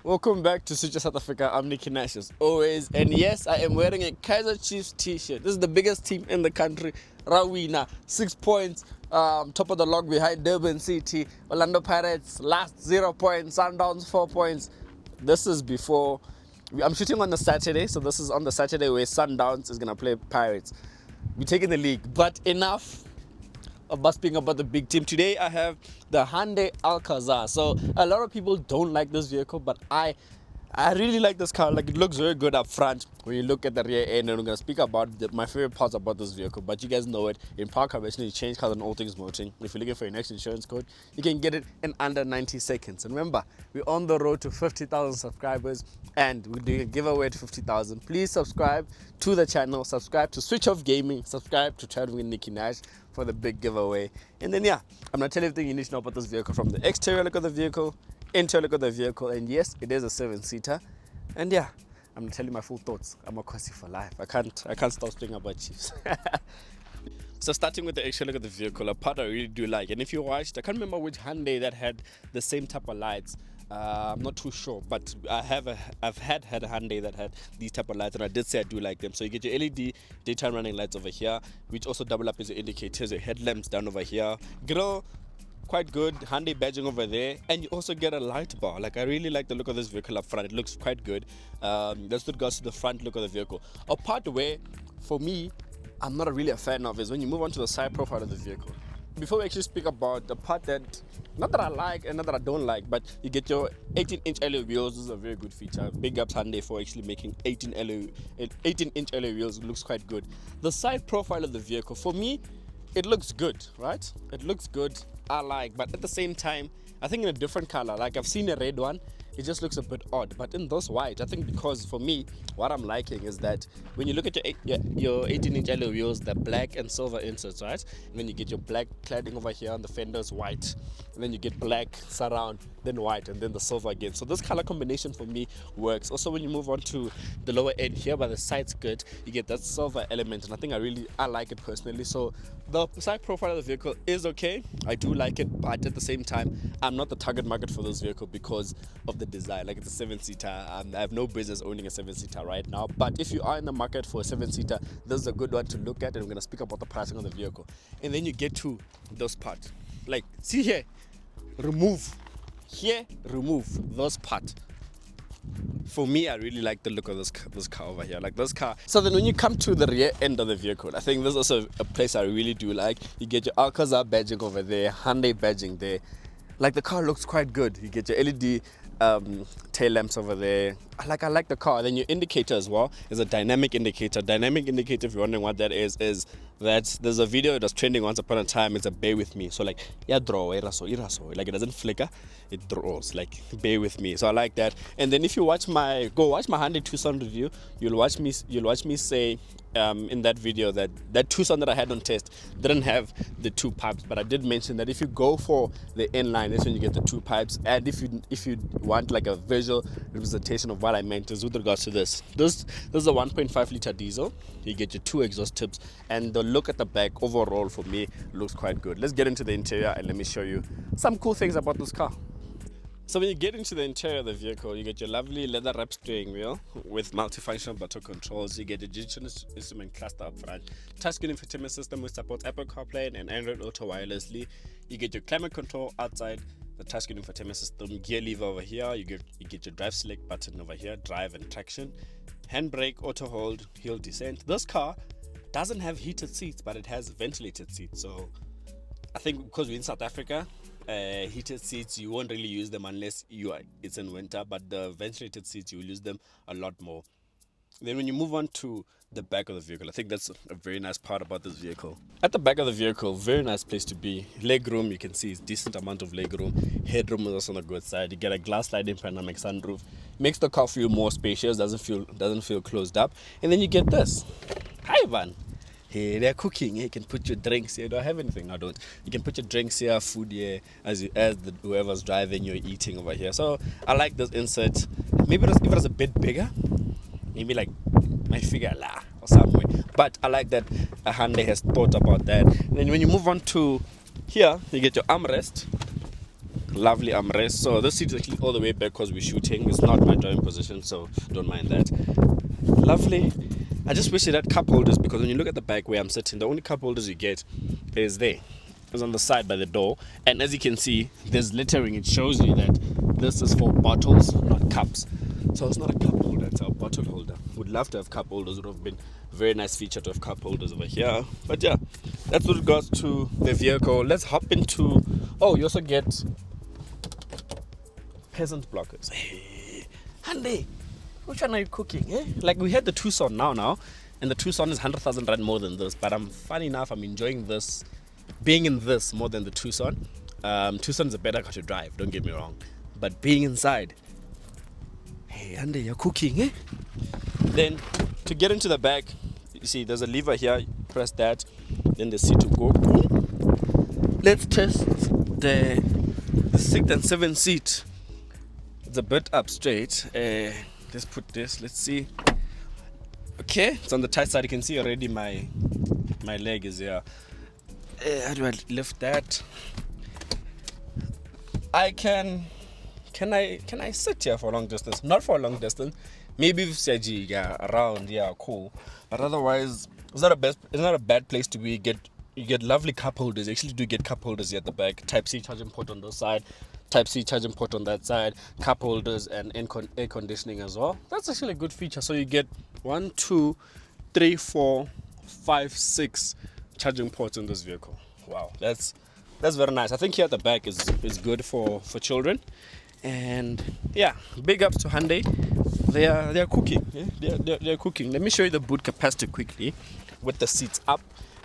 Welcome back to SwitchOff South Africa. I'm Nicky as always, and yes, I am wearing a Kaizer Chiefs t-shirt. This is the biggest team in the country. Rawina, 6 points, top of the log behind Durban City. Orlando Pirates, last 0 points. Sundowns, 4 points. This is before. I'm shooting on the Saturday, so this is on the Saturday where Sundowns is gonna play Pirates. We're taking the league, but enough of us speaking about the big team. Today I have the Hyundai Alcazar. So a lot of people don't like this vehicle, but I really like this car. Like, it looks very good up front when you look at the rear end, and we're gonna speak about my favorite parts about this vehicle. But you guys know it, in Park Convention you change cars and all things motoring. If you're looking for your next insurance code, you can get it in under 90 seconds. And remember, we're on the road to 50,000 subscribers, and we're doing a giveaway to 50,000. Please subscribe to the channel, subscribe to SwitchOff Gaming, subscribe to Traveling with Nicky Nash for the big giveaway. And then I'm gonna tell you everything you need to know about this vehicle, from the exterior look of the vehicle, interior look of the vehicle, and yes, it is a 7-seater. And I'm gonna tell you my full thoughts. I'm a Kwasi for life. I can't stop speaking about Chiefs. So starting with the exterior look of the vehicle, a part I really do like, and if you watched, I can't remember which Hyundai that had the same type of lights. I'm not too sure, but I've had a Hyundai that had these type of lights, and I did say I do like them. So you get your LED daytime running lights over here, which also double up as your indicators, your headlamps down over here, grill quite good, Hyundai badging over there, and you also get a light bar. Like, I really like the look of this vehicle up front. It looks quite good. That's what goes to the front look of the vehicle. A part where, for me, I'm not really a fan of is when you move on to the side profile of the vehicle. Before we actually speak about the part that, not that I like and not that I don't like, but you get your 18-inch alloy wheels. This is a very good feature. Big ups Hyundai for actually making 18-inch alloy wheels. It looks quite good. The side profile of the vehicle, for me, it looks good, right? It looks good, I like, but at the same time, I think in a different color. Like, I've seen a red one, it just looks a bit odd. But in those white, I think, because for me, what I'm liking is that when you look at your 18-inch alloy wheels, the black and silver inserts, right? And then you get your black cladding over here, and the fenders white. And then you get black surround, then white, and then the silver again. So this color combination for me works. Also, when you move on to the lower end here by the side skirt, you get that silver element, and I think I like it personally. So the side profile of the vehicle is okay. I do like it, but at the same time, I'm not the target market for this vehicle because of the design. Like, it's a 7-seater. I have no business owning a 7-seater right now, but if you are in the market for a 7-seater, this is a good one to look at, and we're going to speak about the pricing of the vehicle. And then you get to those parts. Like, see here, remove those parts. For me, I really like the look of this car over here, like this car. So then when you come to the rear end of the vehicle, I think this is also a place I really do like. You get your Alcazar badging over there, Hyundai badging there. Like, the car looks quite good. You get your LED tail lamps over there. I like the car. Then your indicator as well is a dynamic indicator. Dynamic indicator, if you're wondering what that is that there's a video that was trending once upon a time. It's a bear with me. So, like, draw, iraso. Like, it doesn't flicker, it draws. Like, bear with me. So I like that. And then if you watch my Hyundai Tucson review, you'll watch me say in that video that Tucson that I had on test didn't have the two pipes, but I did mention that if you go for the inline, that's when you get the two pipes. And if you want like a visual representation of what I meant, is with regards to this is a 1.5 liter diesel. You get your two exhaust tips, and the look at the back overall for me looks quite good. Let's get into the interior and let me show you some cool things about this car. So when you get into the interior of the vehicle, you get your lovely leather wrap steering wheel with multifunctional button controls. You get a digital instrument cluster up front, touchscreen infotainment system which supports Apple CarPlay and Android Auto wirelessly. You get your climate control outside the touchscreen infotainment system, gear lever over here. You get your drive select button over here, drive and traction, handbrake, auto hold, hill descent. This car doesn't have heated seats, but it has ventilated seats. So I think because we're in South Africa, heated seats, you won't really use them unless it's in winter, but the ventilated seats, you will use them a lot more. Then when you move on to the back of the vehicle, I think that's a very nice part about this vehicle. At the back of the vehicle, very nice place to be. Leg room, you can see it's decent amount of leg room. Headroom is also on the good side. You get a glass sliding panoramic sunroof, makes the car feel more spacious, doesn't feel closed up. And then you get this. Hi, Van. Hey, they're cooking. You can put your drinks here. Do I have anything? I don't. You can put your drinks here, food here, as whoever's driving, you're eating over here. So I like this insert. Maybe if it was a bit bigger, maybe like my figure or somewhere. But I like that Hyundai has thought about that. And then when you move on to here, you get your armrest. lovely armrest. So this seat is actually all the way back because we're shooting. It's not my driving position, so don't mind that. Lovely. I just wish it had cup holders, because when you look at the back where I'm sitting, the only cup holders you get is there. It's on the side by the door, and as you can see, there's lettering. It shows you that this is for bottles, not cups. So it's not a cup holder, it's a bottle holder. Would love to have cup holders. Would have been a very nice feature to have cup holders over here. But yeah, that's what regards to the vehicle. Let's hop into, oh, you also get peasant blockers. Hey, Hyundai, which one are you cooking? Eh? Like, we had the Tucson now, and the Tucson is 100,000 rand more than this. But funny enough, I'm enjoying this, being in this more than the Tucson. Tucson is a better car to drive, don't get me wrong. But being inside, hey, Hyundai, you're cooking, eh? Then, to get into the back, you see there's a lever here, you press that, then the seat will go. Let's test the 6th and 7th seat. It's a bit up straight. Let's put this, let's see. Okay, it's on the tight side. You can see already my leg is here. How do I lift that? Can I sit here for a long distance? Not for a long distance. Maybe if CG, yeah, around, yeah, cool. But otherwise, it's not a bad place to be. You get lovely cup holders. You actually do get cup holders here at the back. Type C charging port on this side, Type C charging port on that side, cup holders, and air conditioning as well. That's actually a good feature. So you get 1, 2, 3, 4, 5, 6 charging ports in this vehicle. Wow, that's very nice. I think here at the back is good for children. And yeah, big ups to Hyundai. They are cooking. Yeah? They're cooking. Let me show you the boot capacity quickly with the seats up,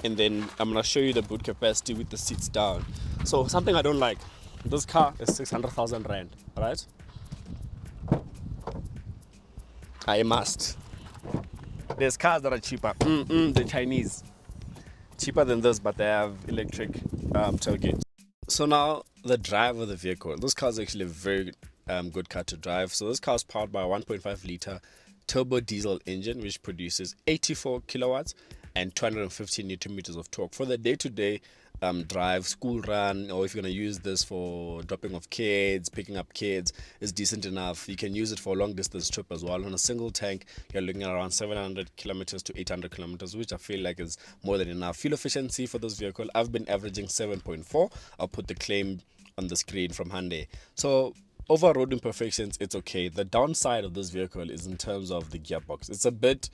and then I'm gonna show you the boot capacity with the seats down. So something I don't like, this car is 600,000 rand, right? I must. There's cars that are cheaper. The Chinese, cheaper than this, but they have electric tailgates. So now the drive of the vehicle. This car is actually a very good car to drive. So this car is powered by a 1.5 liter turbo diesel engine, which produces 84 kilowatts and 250 newton meters of torque. For the day-to-day drive, school run, or if you're going to use this for dropping off kids, picking up kids, is decent enough. You can use it for a long distance trip as well. On a single tank, you're looking at around 700 kilometers to 800 kilometers, which I feel like is more than enough. Fuel efficiency for this vehicle, I've been averaging 7.4. I'll put the claim on the screen from Hyundai. So over road imperfections, it's okay. The downside of this vehicle is in terms of the gearbox. It's a bit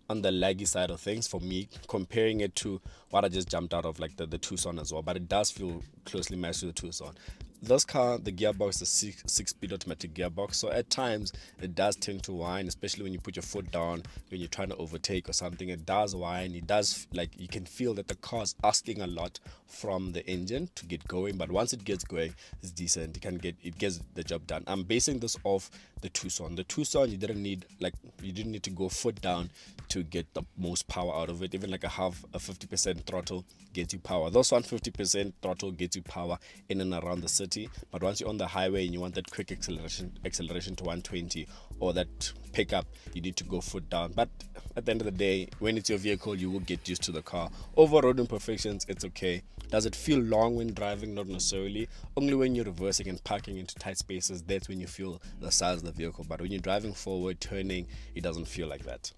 on the laggy side of things for me, comparing it to what I just jumped out of, like the Tucson as well. But it does feel closely matched to the Tucson. This car, the gearbox is a 6-speed automatic gearbox, so at times it does tend to whine, especially when you put your foot down when you're trying to overtake or something. It does whine. It does, like, you can feel that the car's asking a lot from the engine to get going, but once it gets going, it's decent. It gets the job done. I'm basing this off the Tucson. The Tucson, you didn't need to go foot down to get the most power out of it. Even like a 50% throttle gets you power. This one, 50% throttle gets you power in and around the city. But once you're on the highway and you want that quick acceleration to 120 or that pickup, you need to go foot down. But at the end of the day, when it's your vehicle, you will get used to the car. Over road imperfections, it's okay. Does it feel long when driving? Not necessarily. Only when you're reversing and parking into tight spaces, that's when you feel the size of the vehicle. But when you're driving forward, turning, it doesn't feel like that.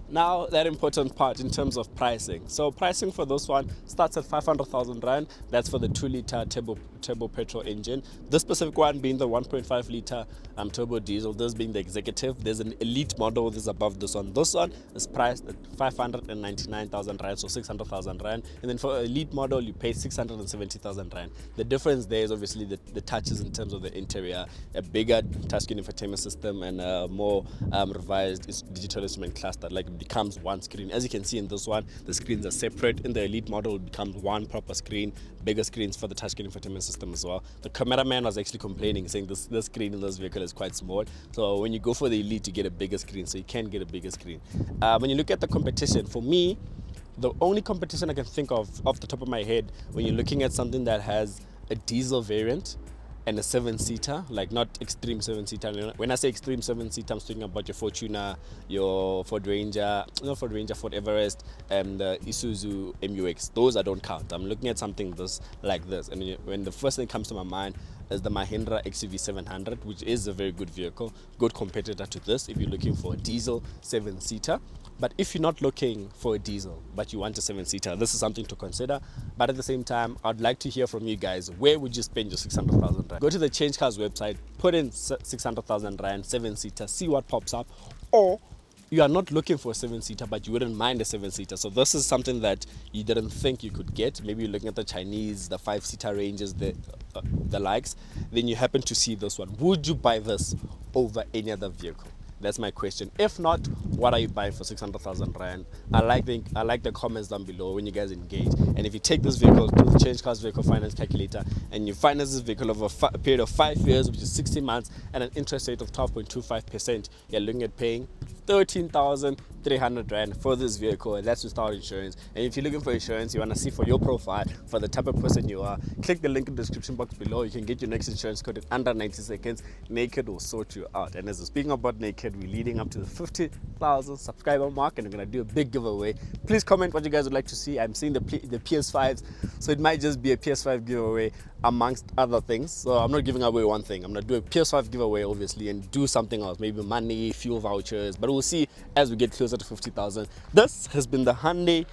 Now, that important part in terms of pricing. So pricing for this one starts at 500,000 rand. That's for the 2-liter turbo petrol engine. This specific one being the 1.5 liter turbo diesel. This being the executive. There's an elite model. This is above this one. This one is priced at 599,000 rand, so 600,000 rand. And then for elite model, you pay 670,000 rand. The difference there is obviously the touches in terms of the interior, a bigger touchscreen infotainment system, and a more revised digital instrument cluster. Like, becomes one screen. As you can see in this one, the screens are separate. In the elite model, it becomes one proper screen, bigger screens for the touchscreen infotainment system as well. The cameraman was actually complaining, saying this screen in this vehicle is quite small. So when you go for the elite, you get a bigger screen, so you can get a bigger screen. When you look at the competition, for me, the only competition I can think of off the top of my head, when you're looking at something that has a diesel variant and a 7-seater, like not extreme 7-seater. When I say extreme 7-seater, I'm speaking about your Fortuner, your Ford Ford Everest, and the Isuzu MUX. Those I don't count. I'm looking at something like this. And when the first thing comes to my mind, is the Mahindra XUV 700, which is a very good vehicle, good competitor to this if you're looking for a diesel 7-seater. But if you're not looking for a diesel, but you want a 7-seater, this is something to consider. But at the same time, I'd like to hear from you guys. Where would you spend your 600,000 rand? Go to the Change Cars website, put in 600,000 rand, 7-seater, see what pops up. Or you are not looking for a 7-seater, but you wouldn't mind a 7-seater. So this is something that you didn't think you could get. Maybe you're looking at the Chinese, the 5-seater ranges, the likes. Then you happen to see this one. Would you buy this over any other vehicle? That's my question. If not, what are you buying for 600,000 rand? I like the comments down below when you guys engage. And if you take this vehicle to the Change Cars vehicle finance calculator and you finance this vehicle over a period of 5 years, which is 60 months, and an interest rate of 12.25%, you're looking at paying 13,300 rand for this vehicle, and that's without insurance. And if you're looking for insurance, you want to see for your profile, for the type of person you are, click the link in the description box below. You can get your next insurance quote in under 90 seconds. Naked will sort you out. And as we're speaking about Naked, we're leading up to the 50,000 subscriber mark, and we're going to do a big giveaway. Please comment what you guys would like to see. I'm seeing the PS5s, so it might just be a PS5 giveaway amongst other things. So I'm not giving away one thing. I'm going to do a PS5 giveaway, obviously, and do something else, maybe money, fuel vouchers, but we'll see as we get closer to 50,000. This has been the Hyundai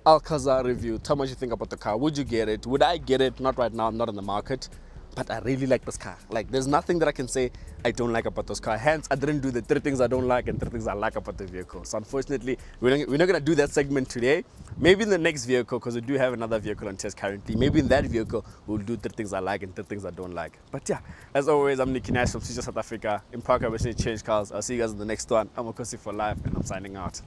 Alcazar review. Tell me what you think about the car. Would you get it? Would I get it? Not right now, I'm not in the market, but I really like this car. Like, there's nothing that I can say I don't like about this car. Hence, I didn't do the 3 things I don't like and 3 things I like about the vehicle. So unfortunately, we're not going to do that segment today. Maybe in the next vehicle, because we do have another vehicle on test currently. Maybe in that vehicle, we'll do 3 things I like and 3 things I don't like. But yeah, as always, I'm Nicky from SwitchOff South Africa. In Park, I wish you change cars. I'll see you guys in the next one. I'm Okosi for life, and I'm signing out.